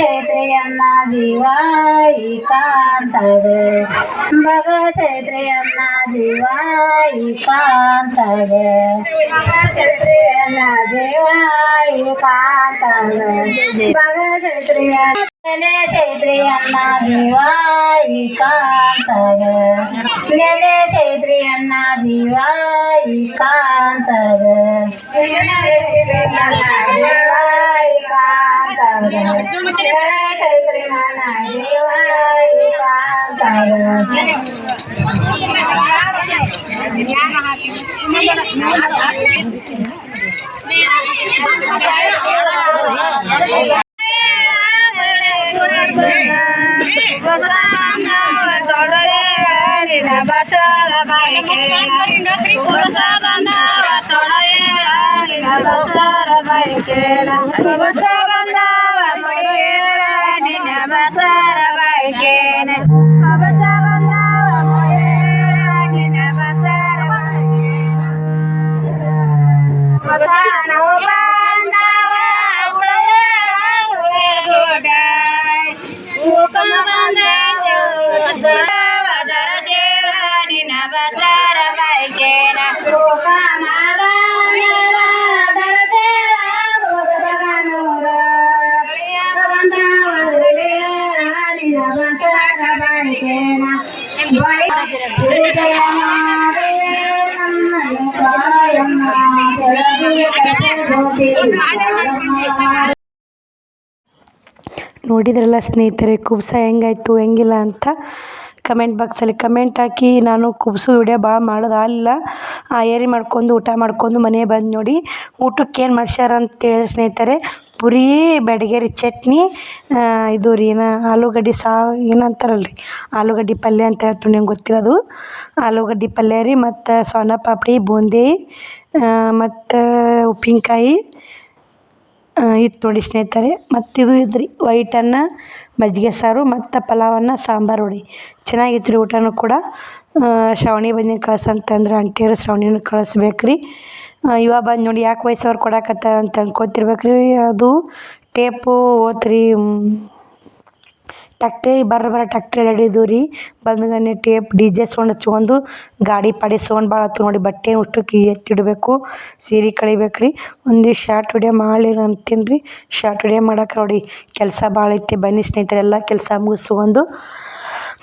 A: ಚೈತ್ರಿಯನ್ನ ದಿವಾಯಿ ಕಾಂತದೆ, ಭಗ ಚೈತ್ರಿಯನ್ನ ದಿವಾಯಿ ಕಾಂತದೆ, ಚೈತ್ರಿಯನ್ನ ದಿವಾಯಿ ಕಾಂತದೆ, ಭಗ ಚೈತ್ರಿಯನ್ನ ಚೈತ್ರಿಯನ್ನ ದಿವಾಯಿ ಕಾಂತದೆ, ನೆಲೆ ಚೈತ್ರಿಯನ್ನ ದಿವಾಯಿ ಕಾಂತದೆ, ದಿವಾಯಿ ಕಾಂತದೆ, ಚೈತ್ರಿಯನ್ನ ದಿವಾಯಿ ಕಾಂತದೆ. ಬಸರ ಬೈಕೇನ ನೋಡಿದ್ರಲ್ಲ ಸ್ನೇಹಿತರೆ, ಕುಬ್ಸ ಹೆಂಗಾಯ್ತು ಹೆಂಗಿಲ್ಲ ಅಂತ ಕಮೆಂಟ್ ಬಾಕ್ಸಲ್ಲಿ ಕಮೆಂಟ್ ಹಾಕಿ. ನಾನು ಕುಬ್ಸು ವಿಡಿಯೋ ಭಾಳ ಮಾಡೋದು ಆಗಲಿಲ್ಲ. ಏರಿ ಮಾಡ್ಕೊಂಡು ಊಟ ಮಾಡ್ಕೊಂಡು ಮನೆ ಬಂದು ನೋಡಿ ಊಟಕ್ಕೆ ಏನು ಮಾಡ್ಸ್ಯಾರ ಅಂತೇಳಿದ್ರೆ ಸ್ನೇಹಿತರೆ, ಪುರಿ ಬೆಡಗೇರಿ ಚಟ್ನಿ, ಇದು ರೀ ಆಲೂಗಡ್ಡೆ ಏನಂತಾರಲ್ರಿ ಆಲೂಗಡ್ಡೆ ಪಲ್ಯ ಅಂತ ಹೇಳ್ತೀನಿ, ನಂಗೆ ಗೊತ್ತಿರೋದು ಆಲೂಗಡ್ಡೆ ಪಲ್ಯ ರೀ. ಮತ್ತು ಸೋನಾ ಪಾಪಡಿ, ಬೂಂದಿ, ಮತ್ತು ಉಪ್ಪಿನಕಾಯಿ ಇತ್ತು ನೋಡಿ ಸ್ನೇಹಿತರೆ. ಮತ್ತು ಇದು ಇದ್ರಿ ವೈಟ್ ಅನ್ನ, ಮಜ್ಜಿಗೆ ಸಾರು ಮತ್ತು ಪಲಾವನ್ನ, ಸಾಂಬಾರು ನೋಡಿ. ಚೆನ್ನಾಗಿತ್ತು ರೀ ಊಟನೂ ಕೂಡ. ಶ್ರಾವಣಿ ಬಂದು ಕಳ್ಸಂತಂದ್ರೆ ಅಂಟಿಯರು ಶ್ರಾವಣಿನ ಕಳಿಸ್ಬೇಕು ರೀ. ಇವಾಗ ಬಂದು ನೋಡಿ ಯಾಕೆ ವಯಸ್ಸವ್ರು ಕೊಡಕತ್ತಾರ ಅಂತ ಅನ್ಕೋತಿರ್ಬೇಕು ರೀ. ಅದು ಟೇಪು ಓದ್ರಿ ಟ್ಯಾಕ್ಟ್ರಿ ಟ್ಯಾಕ್ಟ್ರಿ ಹಿಡಿದು ರೀ. ಬಂದ್ಗನೆ ಟೇಪ್ DJ ಸೌಂಡ್ ಹಚ್ಕೊಂಡು ಗಾಡಿ ಪಾಡಿ ಸೌಂಡ್ ಭಾಳ ಆಯ್ತು ನೋಡಿ. ಬಟ್ಟೆ ಉಷ್ಟಕ್ಕೆ ಎತ್ತಿಡಬೇಕು, ಸೀರೆ ಕಳಿಬೇಕು ರೀ. ಒಂದು ಶಾರ್ಟ್ ವಿಡಿಯೋ ಮಾಡಲಿ ಅಂತೀನಿ ರೀ. ಶಾರ್ಟ್ ವಿಡಿಯೋ ಮಾಡೋಕೆ ನೋಡಿ ಕೆಲಸ ಭಾಳ ಐತಿ. ಬನ್ನಿ ಸ್ನೇಹಿತರೆ, ಎಲ್ಲ ಕೆಲಸ ಮುಗಿಸ್ಕೊಂಡು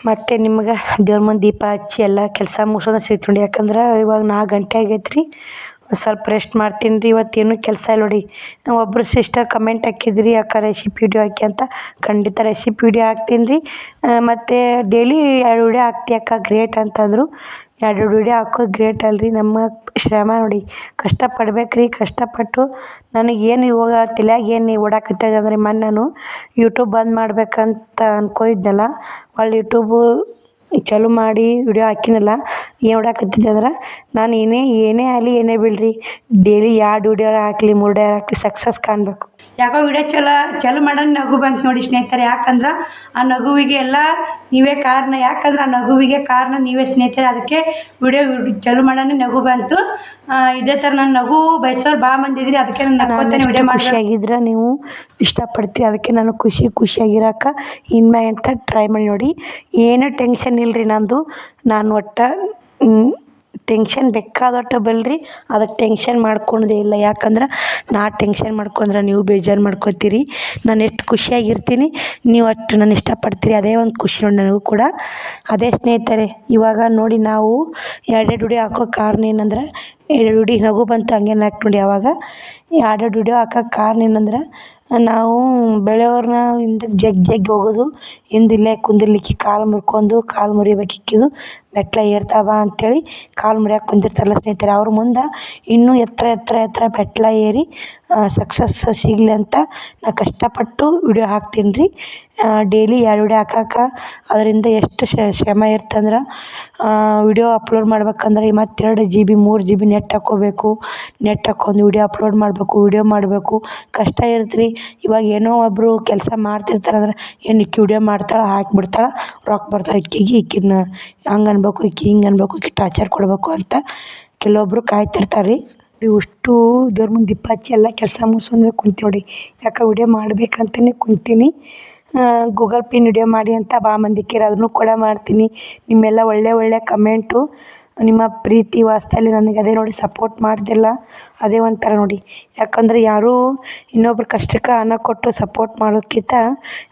A: ಮತ್ತು ನಿಮ್ಗೆ ದೇವ್ರ ಮುಂದೆ ದೀಪ ಹಚ್ಚಿ ಎಲ್ಲ ಕೆಲಸ ಮುಗಿಸೋದು ಸಿಗ್ತು ನೋಡಿ. ಯಾಕಂದ್ರೆ ಇವಾಗ 4 ಗಂಟೆ ಆಗೈತೆ ರೀ. ಸ್ವಲ್ಪ ರೆಸ್ಟ್ ಮಾಡ್ತೀನಿ ರೀ. ಇವತ್ತೇನು ಕೆಲಸ ಇಲ್ಲ ನೋಡಿ. ಒಬ್ಬರು ಸಿಸ್ಟರ್ ಕಮೆಂಟ್ ಹಾಕಿದ್ರಿ ಅಕ್ಕ ರೆಸಿಪಿ ವಿಡಿಯೋ ಹಾಕಿ ಅಂತ. ಖಂಡಿತ ರೆಸಿಪಿ ವಿಡಿಯೋ ಹಾಕ್ತೀನಿ ರೀ. ಮತ್ತು ಡೈಲಿ 2 ವಿಡಿಯೋ ಹಾಕ್ತಿ ಅಕ್ಕ, ಗ್ರೇಟ್ ಅಂತಂದರು. 2 ವಿಡಿಯೋ ಹಾಕೋದು ಗ್ರೇಟ್ ಅಲ್ರಿ, ನಮ್ಮ ಶ್ರಮ ನೋಡಿ. ಕಷ್ಟಪಡ್ಬೇಕು ರೀ. ಕಷ್ಟಪಟ್ಟು ನನಗೇನು ಇವಾಗ ತಲೆಯಾಗ ಏನು ಓಡಾಕತ್ತದ ಅಂದರೆ, ನಾನು ಯೂಟ್ಯೂಬ್ ಬಂದ್ ಮಾಡ್ಬೇಕಂತ ಅಂದ್ಕೊಂಡಿದ್ನಲ್ಲ, ಒಳ್ಳೆ ಯೂಟ್ಯೂಬು ಚಾಲು ಮಾಡಿ ವಿಡಿಯೋ ಹಾಕಿನಲ್ಲ, ಏನು ಓಡಾಕತ್ತಿದ್ದೆ ಅಂದ್ರೆ, ನಾನು ಏನೇ ಆಗಲಿ ಏನೇ ಬಿಡ್ರಿ, ಡೈಲಿ 2 ವಿಡಿಯೋ ಹಾಕಲಿ 3 ವಿಡಿಯೋ ಹಾಕಲಿ ಸಕ್ಸಸ್ ಕಾಣಬೇಕು. ಯಾಕೋ ವಿಡಿಯೋ ಚಾಲು ಮಾಡೋಣ ನಗು ಬಂತು ನೋಡಿ ಸ್ನೇಹಿತರೆ. ಯಾಕಂದ್ರೆ ಆ ನಗುವಿಗೆ ಎಲ್ಲ ನೀವೇ ಕಾರಣ. ಯಾಕಂದ್ರೆ ಆ ನಗುವಿಗೆ ಕಾರಣ ನೀವೇ ಸ್ನೇಹಿತರೆ. ಅದಕ್ಕೆ ವಿಡಿಯೋ ಚಾಲು ಮಾಡೋಣ ನಗು ಬಂತು. ಇದೇ ಥರ ನನ್ನ ನಗು ಬಯಸೋರು ಭಾಳ ಮಂದಿ ಇದ್ರಿ. ಅದಕ್ಕೆ ನಾನು ನಗ್ಕೊತಾನೆ ವಿಡಿಯೋ ಖುಷಿಯಾಗಿದ್ರೆ ನೀವು ಇಷ್ಟಪಡ್ತೀರಿ. ಅದಕ್ಕೆ ನಾನು ಖುಷಿಯಾಗಿರೋಕೆ ಇನ್ಮ್ಯಾಗ ಅಂತ ಟ್ರೈ ಮಾಡಿ ನೋಡಿ. ಏನೂ ಟೆನ್ಷನ್ ಇಲ್ಲರಿ ನಂದು. ನಾನು ಒಟ್ಟು ಟೆನ್ಷನ್ ಬೇಕಾದಷ್ಟು ಬಲ್ರಿ, ಅದಕ್ಕೆ ಟೆನ್ಷನ್ ಮಾಡ್ಕೊಳೋದೇ ಇಲ್ಲ. ಯಾಕಂದ್ರೆ ನಾ ಟೆನ್ಷನ್ ಮಾಡ್ಕೊಂಡ್ರೆ ನೀವು ಬೇಜಾರು ಮಾಡ್ಕೊತೀರಿ. ನಾನು ಎಷ್ಟು ಖುಷಿಯಾಗಿರ್ತೀನಿ, ನೀವು ಅಷ್ಟು ನಾನು ಇಷ್ಟಪಡ್ತೀರಿ. ಅದೇ ಒಂದು ಖುಷಿ ನೋಡಿ ನನಗೂ ಕೂಡ. ಅದೇ ಸ್ನೇಹಿತರೆ, ಇವಾಗ ನೋಡಿ ನಾವು 2 ವಿಡಿಯೋ ಹಾಕೋ ಕಾರಣ ಏನಂದ್ರೆ, 2 ವಿಡಿಯೋ ನಗು ಬಂತು ಹಂಗೇನು ಹಾಕಿ ನೋಡಿ. ಅವಾಗ 2 ವಿಡಿಯೋ ಹಾಕೋಕೆ ಕಾರಣ ಏನಂದ್ರೆ, ನಾವು ಬೆಳೆಯೋರ್ನ ಹಿಂದಕ್ಕೆ ಜಗ್ಗಿ ಹೋಗೋದು, ಹಿಂದಿಲ್ಲೇ ಕುಂದಿರ್ಲಿಕ್ಕೆ ಕಾಲು ಮುರ್ಕೊಂಡು ಕಾಲು ಮುರಿಬೇಕಿಕ್ಕಿದು ಮೆಟ್ಲ ಏರ್ತಾ ಬಾ ಅಂಥೇಳಿ ಕಾಲು ಮುರಿಯೋಕೆ ಬಂದಿರ್ತಾರಲ್ಲ ಸ್ನೇಹಿತರೆ, ಅವ್ರ ಮುಂದೆ ಇನ್ನೂ ಎತ್ತರ ಮೆಟ್ಲ ಏರಿ ಸಕ್ಸಸ್ ಸಿಗಲಿ ಅಂತ ನಾ ಕಷ್ಟಪಟ್ಟು ವಿಡಿಯೋ ಹಾಕ್ತೀನಿ ರೀ. ಡೈಲಿ 2 ವಿಡಿಯೋ ಹಾಕೋಕೆ ಅದರಿಂದ ಎಷ್ಟು ಶ್ರಮ ಇರ್ತಂದ್ರೆ, ವಿಡಿಯೋ ಅಪ್ಲೋಡ್ ಮಾಡ್ಬೇಕಂದ್ರೆ ಮತ್ತು 2 GB 3 GB ನೆಟ್ ಹಾಕ್ಕೋಬೇಕು. ನೆಟ್ ಹಾಕ್ಕೊಂಡು ವಿಡಿಯೋ ಅಪ್ಲೋಡ್ ಮಾಡಬೇಕು, ವಿಡಿಯೋ ಮಾಡಬೇಕು, ಕಷ್ಟ ಇರುತ್ತೆ ರೀ. ಇವಾಗ ಏನೋ ಒಬ್ಬರು ಕೆಲಸ ಮಾಡ್ತಿರ್ತಾರಂದ್ರೆ, ಏನು ಈಕಿ ವಿಡಿಯೋ ಮಾಡ್ತಾಳೆ ಹಾಕಿಬಿಡ್ತಾಳೆ ರೊಕ್ಕ ಬರ್ತಾವೆ, ಈಕಿನ ಹಂಗೆ ಅನ್ಬೇಕು, ಹಿಂಗೆ ಅನ್ಬೇಕು, ಈಕಿ ಟಾರ್ಚರ್ ಕೊಡಬೇಕು ಅಂತ ಕೆಲವೊಬ್ಬರು ಕಾಯ್ತಿರ್ತಾರೆ ರೀ. ಇಷ್ಟು ದೇವ್ರ ಮುಂದೆ ದೀಪ ಹಚ್ಚಿ ಎಲ್ಲ ಕೆಲಸ ಮುಗಿಸ್ಕೊಂಡು ಕುಂತು ನೋಡಿ. ಯಾಕೆ ವಿಡಿಯೋ ಮಾಡ್ಬೇಕಂತಲೇ ಕುಂತೀನಿ. ಗೂಗಲ್ ಪಿನ್ ವಿಡಿಯೋ ಮಾಡಿ ಅಂತ ಭಾಳ ಮಂದಿ ಕೇಳಿ, ಅದನ್ನು ಕೂಡ ಮಾಡ್ತೀನಿ. ನಿಮ್ಮೆಲ್ಲ ಒಳ್ಳೆ ಕಮೆಂಟು, ನಿಮ್ಮ ಪ್ರೀತಿ ವಾಸ್ತಲ್ಲಿ ನನಗೆ ಅದೇ ನೋಡಿ ಸಪೋರ್ಟ್ ಮಾಡ್ತಿಲ್ಲ. ಅದೇ ಒಂಥರ ನೋಡಿ. ಯಾಕಂದರೆ ಯಾರೂ ಇನ್ನೊಬ್ರ ಕಷ್ಟಕ್ಕೆ ಅನ್ನ ಕೊಟ್ಟು ಸಪೋರ್ಟ್ ಮಾಡೋಕ್ಕಿಂತ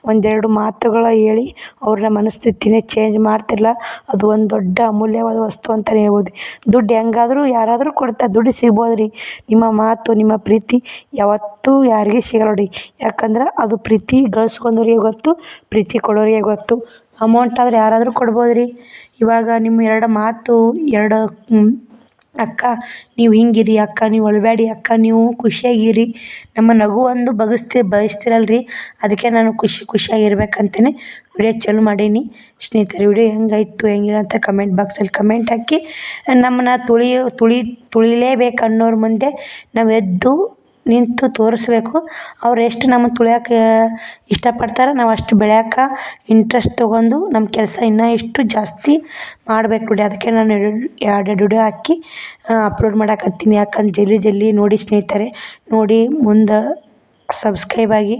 A: 1-2 ಮಾತುಗಳು ಹೇಳಿ ಅವ್ರ ಮನಸ್ಥಿತಿನೇ ಚೇಂಜ್ ಮಾಡ್ತಿಲ್ಲ. ಅದು ಒಂದು ದೊಡ್ಡ ಅಮೂಲ್ಯವಾದ ವಸ್ತು ಅಂತಲೇ ಹೇಳ್ಬೋದು. ದುಡ್ಡು ಹೆಂಗಾದರೂ ಯಾರಾದರೂ ಕೊಡ್ತಾರೆ, ದುಡ್ಡು ಸಿಗ್ಬೋದು ರೀ. ನಿಮ್ಮ ಮಾತು, ನಿಮ್ಮ ಪ್ರೀತಿ ಯಾವತ್ತೂ ಯಾರಿಗೂ ಸಿಗಲ್ಲ ನೋಡಿ. ಯಾಕಂದ್ರೆ ಅದು ಪ್ರೀತಿ ಗಳಿಸ್ಕೊಂಡವ್ರಿಗೆ ಗೊತ್ತು, ಪ್ರೀತಿ ಕೊಡೋರಿಗೆ ಗೊತ್ತು. ಅಮೌಂಟ್ ಆದರೆ ಯಾರಾದರೂ ಕೊಡ್ಬೋದು ರೀ. ಇವಾಗ ನಿಮ್ಮ 2 ಮಾತು, 2 ಅಕ್ಕ ನೀವು ಹಿಂಗಿರಿ, ಅಕ್ಕ ನೀವು ಅಳಬೇಡಿ, ಅಕ್ಕ ನೀವು ಖುಷಿಯಾಗಿರಿ, ನಮ್ಮ ನಗು ಒಂದು ಬಯಸ್ತೀರಲ್ಲ ರೀ. ಅದಕ್ಕೆ ನಾನು ಖುಷಿಯಾಗಿರ್ಬೇಕಂತಲೇ ವಿಡಿಯೋ ಚಾಲು ಮಾಡೀನಿ ಸ್ನೇಹಿತರೆ. ವಿಡಿಯೋ ಹೆಂಗಾಯಿತು ಹೆಂಗಿಲ್ಲ ಅಂತ ಕಮೆಂಟ್ ಬಾಕ್ಸಲ್ಲಿ ಕಮೆಂಟ್ ಹಾಕಿ. ನಮ್ಮನ್ನ ತುಳಿಲೇಬೇಕು ಅನ್ನೋರ ಮುಂದೆ ನಾವು ಎದ್ದು ನಿಂತು ತೋರಿಸ್ಬೇಕು. ಅವ್ರು ಎಷ್ಟು ನಮ್ಮನ್ನು ತುಳಿಯೋಕೆ ಇಷ್ಟಪಡ್ತಾರೆ, ನಾವು ಅಷ್ಟು ಬೆಳೆಯೋಕೆ ಇಂಟ್ರೆಸ್ಟ್ ತೊಗೊಂಡು ನಮ್ಮ ಕೆಲಸ ಇನ್ನೂ ಎಷ್ಟು ಜಾಸ್ತಿ ಮಾಡ್ಬೇಕು ನೋಡಿ. ಅದಕ್ಕೆ ನಾನು 2 ವಿಡಿಯೋ ಹಾಕಿ ಅಪ್ಲೋಡ್ ಮಾಡಕತ್ತೀನಿ. ಯಾಕಂದ್ರೆ ಜಲ್ದಿ ನೋಡಿ ಸ್ನೇಹಿತರೆ. ನೋಡಿ ಮುಂದೆ ಸಬ್ಸ್ಕ್ರೈಬ್ ಆಗಿ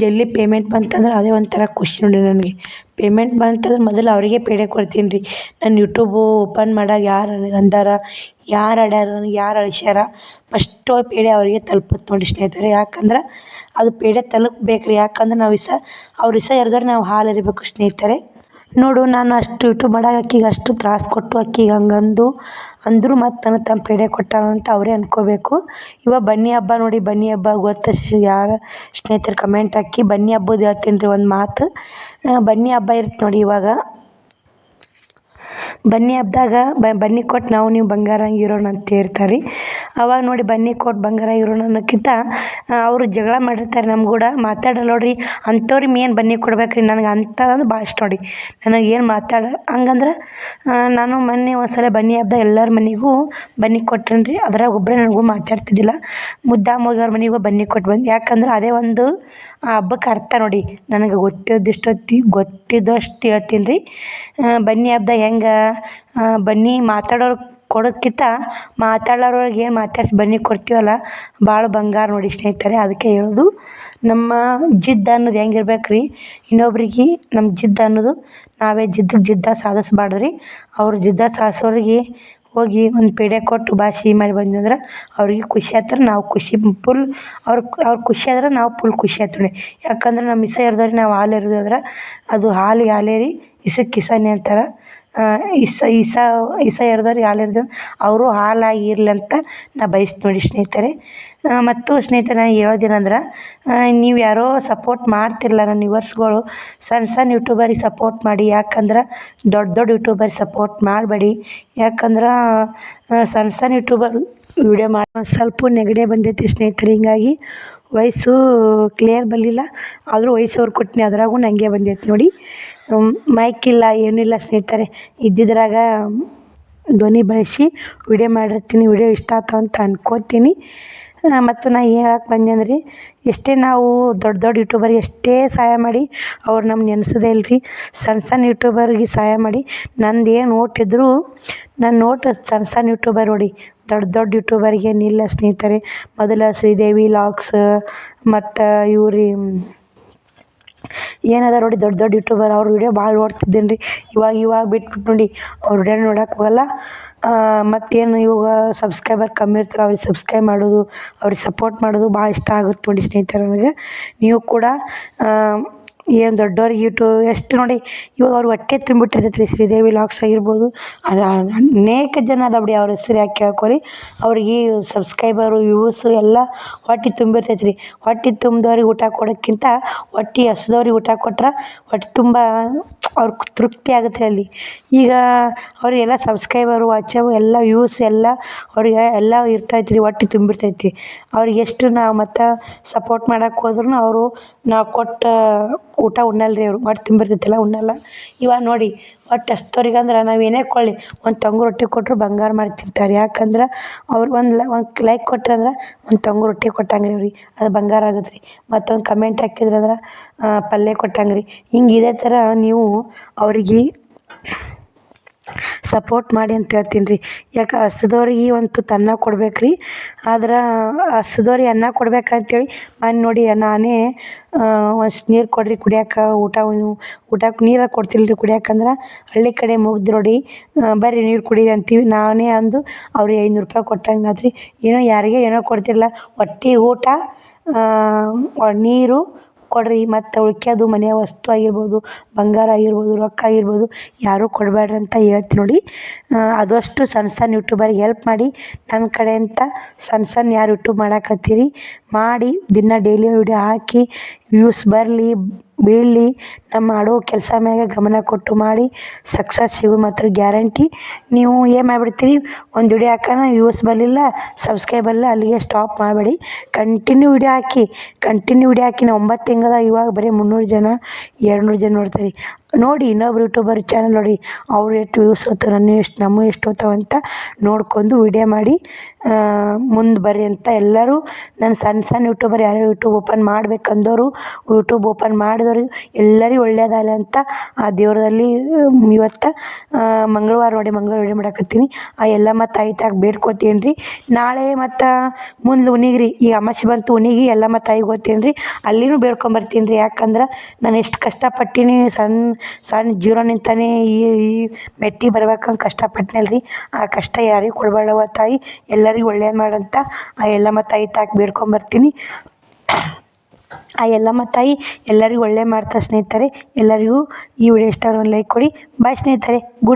A: ಜಲ್ದಿ ಪೇಮೆಂಟ್ ಬಂತಂದ್ರೆ ಅದೇ ಒಂಥರ ಖುಷಿ ನೋಡಿ ನನಗೆ. ಪೇಮೆಂಟ್ ಬಂತಂದ್ರೆ ಮೊದಲು ಅವರಿಗೆ ಪೇಡೆ ಕೊಡ್ತೀನಿ ರೀ. ನಾನು ಯೂಟ್ಯೂಬು ಓಪನ್ ಮಾಡಾಗ ಯಾರು ನನಗೆ ಅಂದಾರ, ಯಾರು ಆಡ್ಯಾರ, ನನಗೆ ಯಾರು ಅಳಿಸ್ಯಾರ, ಫಸ್ಟು ಪೇಡೆ ಅವರಿಗೆ ತಲುಪುತ್ತೆ ನೋಡಿ ಸ್ನೇಹಿತರೆ. ಯಾಕಂದ್ರೆ ಅದು ಪೇಡೆ ತಲುಪಬೇಕು ರೀ. ಯಾಕಂದ್ರೆ ನಾವು ಅವ್ರ ಇಸ ಎರೆದವ್ರು ನಾವು ಹಾಲು ಎರಿಬೇಕು ಸ್ನೇಹಿತರೆ. ನೋಡು, ನಾನು ಅಷ್ಟು ಯೂಟ್ಯೂಬ್ ಮಾಡಾಗ ಆಕಿಗೆ ಅಷ್ಟು ತ್ರಾಸು ಕೊಟ್ಟು ಆಕಿಗೆ ಹಂಗಂದು ಅಂದರೂ ಮತ್ತು ನನಗೆ ತಮ್ಮ ಪೇಡೆ ಕೊಟ್ಟಾಳ ಅಂತ ಅವರೇ ಅನ್ಕೋಬೇಕು. ಇವಾಗ ಬನ್ನಿ ಹಬ್ಬ ನೋಡಿ, ಬನ್ನಿ ಹಬ್ಬ ಗೊತ್ತ ಯಾರು ಸ್ನೇಹಿತರು ಕಮೆಂಟ್ ಹಾಕಿ. ಬನ್ನಿ ಹಬ್ಬದ ಹೇಳ್ತೀನಿ ರೀ ಒಂದು ಮಾತು. ಬನ್ನಿ ಹಬ್ಬ ಇರುತ್ತೆ ನೋಡಿ ಇವಾಗ. ಬನ್ನಿ ಹಬ್ದಾಗ ಬನ್ನಿ ಕೊಟ್ಟು ನಾವು ನೀವು ಬಂಗಾರ ಹಂಗೆ ಇರೋಣ ಅಂತ ಇರ್ತಾರೆ ರೀ. ಅವಾಗ ನೋಡಿ ಬನ್ನಿ ಕೊಟ್ಟು ಬಂಗಾರ ಇರೋಣ ಅನ್ನೋಕ್ಕಿಂತ ಅವರು ಜಗಳ ಮಾಡಿರ್ತಾರೆ ನಮ್ಮ ಕೂಡ ಮಾತಾಡಲ್ಲ ನೋಡ್ರಿ. ಅಂಥವ್ರಿಗೆ ಮೇನ್ ಬನ್ನಿ ಕೊಡ್ಬೇಕು ರೀ. ನನಗೆ ಅಂಥದಂದ್ರೆ ಭಾಳ ಇಷ್ಟ ನೋಡಿ. ನನಗೆ ಏನು ಹಂಗಂದ್ರೆ ನಾನು ಮೊನ್ನೆ ಒಂದು ಸಲ ಬನ್ನಿ ಹಬ್ಬ ಎಲ್ಲರ ಮನೆಗೂ ಬನ್ನಿ ಕೊಟ್ಟೇನಿ ರೀ. ಅದ್ರಾಗ ಒಬ್ಬರೇ ನನಗೂ ಮಾತಾಡ್ತಿದ್ದಿಲ್ಲ. ಮುದ್ದಾಮ್ ಹೋಗಿ ಅವ್ರ ಮನೆಗೂ ಬನ್ನಿ ಕೊಟ್ಟು ಬಂದು. ಯಾಕಂದ್ರೆ ಅದೇ ಒಂದು ಆ ಹಬ್ಬಕ್ಕೆ ಅರ್ಥ ನೋಡಿ. ನನಗೆ ಗೊತ್ತಿದ್ದಷ್ಟು ಹೇಳ್ತೀನಿ ರೀ. ಬನ್ನಿ ಹಬ್ದಾಗ ಹೆಂಗೆ ಬನ್ನಿ ಮಾತಾಡೋರು ಕೊಡೋಕ್ಕಿಂತ ಮಾತಾಡೋರವ್ರಿಗೆ ಏನು ಮಾತಾಡ್ಸಿ ಬನ್ನಿ ಕೊಡ್ತೀವಲ್ಲ, ಭಾಳ ಬಂಗಾರ ನೋಡಿ ಸ್ನೇಹಿತರೆ. ಅದಕ್ಕೆ ಹೇಳೋದು, ನಮ್ಮ ಜಿದ್ದು ಅನ್ನೋದು ಹೆಂಗಿರ್ಬೇಕು ರೀ, ಇನ್ನೊಬ್ರಿಗೆ ನಮ್ಮ ಜಿದ್ದು ಅನ್ನೋದು ನಾವೇ ಜಿದ್ದ ಸಾಧಿಸ್ಬಾರ್ದು ರೀ. ಅವ್ರು ಜಿದ್ದ ಸಾಧಿಸೋರಿಗೆ ಹೋಗಿ ಒಂದು ಪೇಡೆ ಕೊಟ್ಟು ಭಾಳ ಸಿಹಿ ಮಾಡಿ ಬಂದ್ವಿ ಅಂದ್ರೆ ಅವ್ರಿಗೆ ಖುಷಿ ಆಯ್ತಾರೆ, ನಾವು ಖುಷಿ ಫುಲ್. ಅವ್ರು ಖುಷಿ ಆದ್ರೆ ನಾವು ಫುಲ್ ಖುಷಿ ಆಯ್ತು ನೋಡಿ. ಯಾಕಂದ್ರೆ ನಮ್ಮ ಇಸ ಎರೆದವ್ರಿಗೆ ನಾವು ಹಾಲು ಎರೆದು ಅಂದ್ರೆ ಅದು ಹಾಲಿಗೆ ಹಾಲೇ ರೀ, ಇಸಕ್ಕೆ ಇಸನೇ ಅಂತಾರೆ. ಇಸ ಎರೆದವ್ರಿಗೆ ಹಾಲು ಎರೆದು ಅವರು ಹಾಲಾಗಿ ಇರಲಿ ಅಂತ ನಾ ಬಯಸ್ತೀನಿ ನೋಡಿ ಸ್ನೇಹಿತರೆ. ಮತ್ತು ಸ್ನೇಹಿತರೆ ನಾನು ಹೇಳೋದೇನಂದ್ರೆ, ನೀವು ಯಾರೋ ಸಪೋರ್ಟ್ ಮಾಡ್ತಿರಲ್ಲ ನನ್ನ ವ್ಯೂವರ್ಸ್ಗಳು, ಸಣ್ಣ ಯೂಟ್ಯೂಬರಿಗೆ ಸಪೋರ್ಟ್ ಮಾಡಿ. ಯಾಕಂದ್ರೆ ದೊಡ್ಡ ಯೂಟ್ಯೂಬರಿಗೆ ಸಪೋರ್ಟ್ ಮಾಡಬೇಡಿ. ಯಾಕಂದ್ರೆ ಸಣ್ಣ ಯೂಟ್ಯೂಬರ್ ವೀಡಿಯೋ ಮಾಡಿ ಸ್ವಲ್ಪ ನೆಗಡಿ ಬಂದೈತಿ ಸ್ನೇಹಿತರೆ. ಹಿಂಗಾಗಿ ವಯಸ್ಸು ಕ್ಲಿಯರ್ ಬರಲಿಲ್ಲ, ಆದರೂ ವಯಸ್ಸವ್ರು ಕೊಟ್ಟಿನಿ, ಅದ್ರಾಗೂ ನನಗೆ ಬಂದೈತೆ ನೋಡಿ. ಮೈಕ್ ಇಲ್ಲ, ಏನಿಲ್ಲ ಸ್ನೇಹಿತರೆ. ಇದ್ದಿದ್ರಾಗ ಧ್ವನಿ ಬಳಸಿ ವೀಡಿಯೋ ಮಾಡಿರ್ತೀನಿ. ವೀಡಿಯೋ ಇಷ್ಟ ಆಯ್ತು ಅಂತ ಅನ್ಕೋತೀನಿ. ಮತ್ತು ನಾನು ಏನು ಹೇಳಕ್ಕೆ ಬಂದೆ ಅಂದ್ರೆ, ಎಷ್ಟೇ ನಾವು ದೊಡ್ಡ ಯೂಟ್ಯೂಬರ್ಗೆ ಎಷ್ಟೇ ಸಹಾಯ ಮಾಡಿ ಅವ್ರು ನಮ್ಗೆ ನೆನೆಸೋದೇ ಇಲ್ಲ ರೀ. ಸಣ್ಣ ಯೂಟ್ಯೂಬರ್ಗೆ ಸಹಾಯ ಮಾಡಿ. ನಂದು ಏನು ನೋಟ್ ಇದ್ದರೂ ನನ್ನ ನೋಟ್ ಸಣ್ಣ ಯೂಟ್ಯೂಬರ್ ನೋಡಿ, ದೊಡ್ಡ ಯೂಟ್ಯೂಬರ್ಗೆ ಏನಿಲ್ಲ ಸ್ನೇಹಿತರೆ. ಮೊದಲು ಶ್ರೀದೇವಿ ವ್ಲಾಗ್ಸ್ ಮತ್ತು ಇವ್ರಿ ಏನದ ನೋಡಿ ದೊಡ್ಡ ಯೂಟ್ಯೂಬರ್, ಅವ್ರ ವೀಡಿಯೋ ಭಾಳ ನೋಡ್ತಿದ್ದೇನೆ ರೀ. ಇವಾಗ ಬಿಟ್ಬಿಟ್ಟು ನೋಡಿ ಅವ್ರ ವೀಡಿಯೋ ನೋಡೋಕೆ ಹೋಗಲ್ಲ. ಮತ್ತೇನು ಇವಾಗ ಸಬ್ಸ್ಕ್ರೈಬರ್ ಕಮ್ಮಿ ಇರ್ತಾರೆ, ಅವ್ರಿಗೆ ಸಬ್ಸ್ಕ್ರೈಬ್ ಮಾಡೋದು, ಅವ್ರಿಗೆ ಸಪೋರ್ಟ್ ಮಾಡೋದು ಭಾಳ ಇಷ್ಟ ಆಗುತ್ತೆ ನೋಡಿ ಸ್ನೇಹಿತರೆ ನನಗೆ. ನೀವು ಕೂಡ ಏನು ದೊಡ್ಡವ್ರಿಗೆ ಎಷ್ಟು ನೋಡಿ ಇವಾಗ ಅವ್ರು ಹೊಟ್ಟೆ ತುಂಬಿಟ್ಟಿರ್ತೈತೆ ರೀ. ಶ್ರೀದೇವಿ ವ್ಲಾಗ್ಸ್ ಆಗಿರ್ಬೋದು, ಅನೇಕ ಜನ ಅದ ಬಿಡಿ, ಅವ್ರ ಹೆಸ್ರು ಯಾಕೆ ಕೇಳ್ಕೊರಿ. ಅವ್ರಿಗೆ ಸಬ್ಸ್ಕ್ರೈಬರು ವ್ಯೂಸು ಎಲ್ಲ ಹೊಟ್ಟೆ ತುಂಬಿರ್ತೈತೆ ರೀ. ಹೊಟ್ಟೆ ತುಂಬಿದವ್ರಿಗೆ ಊಟ ಕೊಡೋಕ್ಕಿಂತ ಹೊಟ್ಟೆ ಹಸ್ದವ್ರಿಗೆ ಊಟ ಕೊಟ್ರೆ ಹೊಟ್ಟೆ ತುಂಬ ಅವ್ರಿಗೆ ತೃಪ್ತಿ ಆಗುತ್ತೆ ಅಲ್ಲಿ. ಈಗ ಅವರಿಗೆಲ್ಲ ಸಬ್ಸ್ಕ್ರೈಬರು ವಾಚವು ಎಲ್ಲ ವ್ಯೂಸ್ ಎಲ್ಲ ಅವ್ರಿಗೆ ಎಲ್ಲ ಇರ್ತೈತೆ ರೀ, ಹೊಟ್ಟೆ ತುಂಬಿರ್ತೈತಿ. ಅವ್ರಿಗೆ ಎಷ್ಟು ನಾವು ಮತ್ತು ಸಪೋರ್ಟ್ ಮಾಡೋಕೆ ಹೋದ್ರೂ ಅವರು ನಾವು ಕೊಟ್ಟ ಊಟ ಉಣ್ಣಲ್ಲ ರೀ. ಅವ್ರು ಹೊಟ್ಟೆ ತುಂಬಿರ್ತೈತಲ್ಲ ಉಣ್ಣಲ್ಲ. ಇವಾಗ ನೋಡಿ ಹೊಟ್ಟೆ ಹಸ್ದವ್ರಿಗಂದ್ರೆ ನಾವು ಏನೇ ಕೊಳ್ಳಿ ಒಂದು ತಂಗು ರೊಟ್ಟಿ ಕೊಟ್ಟರು ಬಂಗಾರ ಮಾಡಿ ತಿಂತಾರೆ. ಯಾಕಂದ್ರೆ ಅವ್ರು ಒಂದು ಲೈಕ್ ಕೊಟ್ರಂದ್ರೆ ಒಂದು ತಂಗು ರೊಟ್ಟಿ ಕೊಟ್ಟಂಗೆ ರೀ ಅವ್ರಿಗೆ, ಅದು ಬಂಗಾರ ಆಗುತ್ತೆ ರೀ. ಮತ್ತೊಂದು ಕಮೆಂಟ್ ಹಾಕಿದ್ರಂದ್ರೆ ಪಲ್ಯ ಕೊಟ್ಟಂಗೆ ರೀ. ಹಿಂಗೆ ಇದೇ ಥರ ನೀವು ಅವ್ರಿಗೆ ಸಪೋರ್ಟ್ ಮಾಡಿ ಅಂತ ಹೇಳ್ತೀನಿ ರೀ. ಯಾಕೆ ಹಸ್ದವ್ರಿಗೆ ಒಂದು ತುತ್ತು ಅನ್ನ ಕೊಡ್ಬೇಕು ರೀ. ಆದ್ರೆ ಹಸ್ದವ್ರಿಗೆ ಅನ್ನ ಕೊಡ್ಬೇಕಂತೇಳಿ ನೋಡಿ ನಾನೇ ಒಂದು ನೀರು ಕೊಡಿರಿ ಕುಡಿಯೋಕೆ, ಊಟಕ್ಕೆ ನೀರು ಕೊಡ್ತಿಲ್ಲ ರೀ ಕುಡಿಯೋಕಂದ್ರೆ. ಹಳ್ಳಿ ಕಡೆ ಮುಗ್ದು ನೋಡಿ ಬರ್ರಿ ನೀರು ಕುಡೀರಿ ಅಂತೀವಿ. ನಾನೇ ಅಂದು ಅವ್ರಿಗೆ 500 ರೂಪಾಯಿ ಕೊಟ್ಟಂಗೆ ಆತು ರೀ. ಏನೋ ಯಾರಿಗೆ ಏನೋ ಕೊಡ್ತಿರಲ್ಲ, ಹೊಟ್ಟೆ ಊಟ ನೀರು ಕೊಡ್ರಿ. ಮತ್ತು ಉಳ್ಕ್ಯದು ಮನೆ ವಸ್ತು ಆಗಿರ್ಬೋದು, ಬಂಗಾರ ಆಗಿರ್ಬೋದು, ರೊಕ್ಕ ಆಗಿರ್ಬೋದು, ಯಾರೂ ಕೊಡಬೇಡ್ರಿ ಅಂತ ಹೇಳ್ತೀನಿ ನೋಡಿ. ಆದಷ್ಟು ಸಣ್ಣ ಯೂಟ್ಯೂಬರ್ಗೆ ಹೆಲ್ಪ್ ಮಾಡಿ. ನನ್ನ ಕಡೆಯಿಂದ ಸಣ್ಣ ಯಾರು ಯೂಟ್ಯೂಬ್ ಮಾಡಕತ್ತೀರಿ ಮಾಡಿ, ದಿನ ಡೈಲಿ ವೀಡಿಯೋ ಹಾಕಿ ವ್ಯೂಸ್ ಬರಲಿ ಬೀಳಲಿ, ನಮ್ಮ ಮಾಡೋ ಕೆಲಸ ಮ್ಯಾಗ ಗಮನ ಕೊಟ್ಟು ಮಾಡಿ ಸಕ್ಸಸ್ ಸಿಗೋ ಮಾತ್ರ ಗ್ಯಾರಂಟಿ. ನೀವು ಏನು ಮಾಡಿಬಿಡ್ತೀರಿ, ಒಂದು ವೀಡಿಯೋ ಹಾಕೋಣ ವ್ಯೂಸ್ ಬರಲಿಲ್ಲ, ಸಬ್ಸ್ಕ್ರೈಬ್ ಬರಲಿಲ್ಲ, ಅಲ್ಲಿಗೆ ಸ್ಟಾಪ್ ಮಾಡಬೇಡಿ. ಕಂಟಿನ್ಯೂ ವೀಡಿಯೋ ಹಾಕಿ. ನಾವು 9 ತಿಂಗಳ ಇವಾಗ ಬರೀ 300 ಜನ 200 ಜನ ನೋಡ್ತಾರೆ. ನೋಡಿ ಇನ್ನೊಬ್ರು ಯೂಟ್ಯೂಬರ್ ಚಾನಲ್ ನೋಡಿ ಅವ್ರು ಎಷ್ಟು ವ್ಯೂಸ್ ಹೋಗ್ತಾವೆ ನಮ್ಮವು ಎಷ್ಟು ಹೋಗ್ತಾವೆ ಅಂತ ನೋಡ್ಕೊಂಡು ವಿಡಿಯೋ ಮಾಡಿ ಮುಂದೆ ಬರ್ರಿ ಅಂತ ಎಲ್ಲರೂ ನನ್ನ ಸಣ್ಣ ಯೂಟ್ಯೂಬರ್ ಯಾರು ಯೂಟ್ಯೂಬ್ ಓಪನ್ ಮಾಡ್ಬೇಕಂದವರು ಯೂಟ್ಯೂಬ್ ಓಪನ್ ಮಾಡಿದವ್ರಿಗೆ ಎಲ್ಲರಿಗೂ ಒಳ್ಳೇದಾಗಲಿ ಅಂತ ಆ ದೇವರಲ್ಲಿ ಇವತ್ತು ಮಂಗಳವಾರ ನೋಡಿ ಮಂಗಳವಾರ ವಿಡಿಯೋ ಮಾಡಕತ್ತೀನಿ. ಆ ಎಲ್ಲಮ್ಮ ತಾಯಿ ತಾಗ ಬೇಡ್ಕೊತೀನಿ ರೀ. ನಾಳೆ ಮತ್ತು ಮುಂದೆ ಉನಿಗೆ ರೀ ಈ ಅಮಾವಾಸ್ಯೆ ಬಂತು ಉನಿಗೆ ಎಲ್ಲಮ್ಮ ತಾಯಿಗೆ ಹೋಗ್ತೀನಿ ರೀ. ಅಲ್ಲಿನೂ ಬೇಡ್ಕೊಂಬರ್ತೀನಿ ರೀ. ಯಾಕಂದ್ರೆ ನಾನು ಎಷ್ಟು ಕಷ್ಟಪಟ್ಟೀನಿ ಸಣ್ಣ ಜೀರೋನಿಂತಾನೆ ಈ ಮೆಟ್ಟಿಗೆ ಬರ್ಬೇಕಂತ ಕಷ್ಟಪಟ್ನಲ್ಲ ರೀ. ಆ ಕಷ್ಟ ಯಾರಿಗೂ ಕೊಡಬೇಡವ್ವ ತಾಯಿ, ಎಲ್ಲರಿಗೂ ಒಳ್ಳೇದು ಮಾಡಂತ ಆ ಎಲ್ಲಮ್ಮ ತಾಯಿ ತಾಕ ಬೇಡ್ಕೊಂಬರ್ತೀನಿ. ಆ ಎಲ್ಲಮ್ಮ ತಾಯಿ ಎಲ್ಲರಿಗೂ ಒಳ್ಳೆ ಮಾಡ್ತಾರೆ ಸ್ನೇಹಿತರೆ. ಎಲ್ಲರಿಗೂ ಈ ವಿಡಿಯೋ ಇಷ್ಟ ಒಂದು ಲೈಕ್ ಕೊಡಿ. ಬಾಯ್ ಸ್ನೇಹಿತರೆ. ಗುಡ್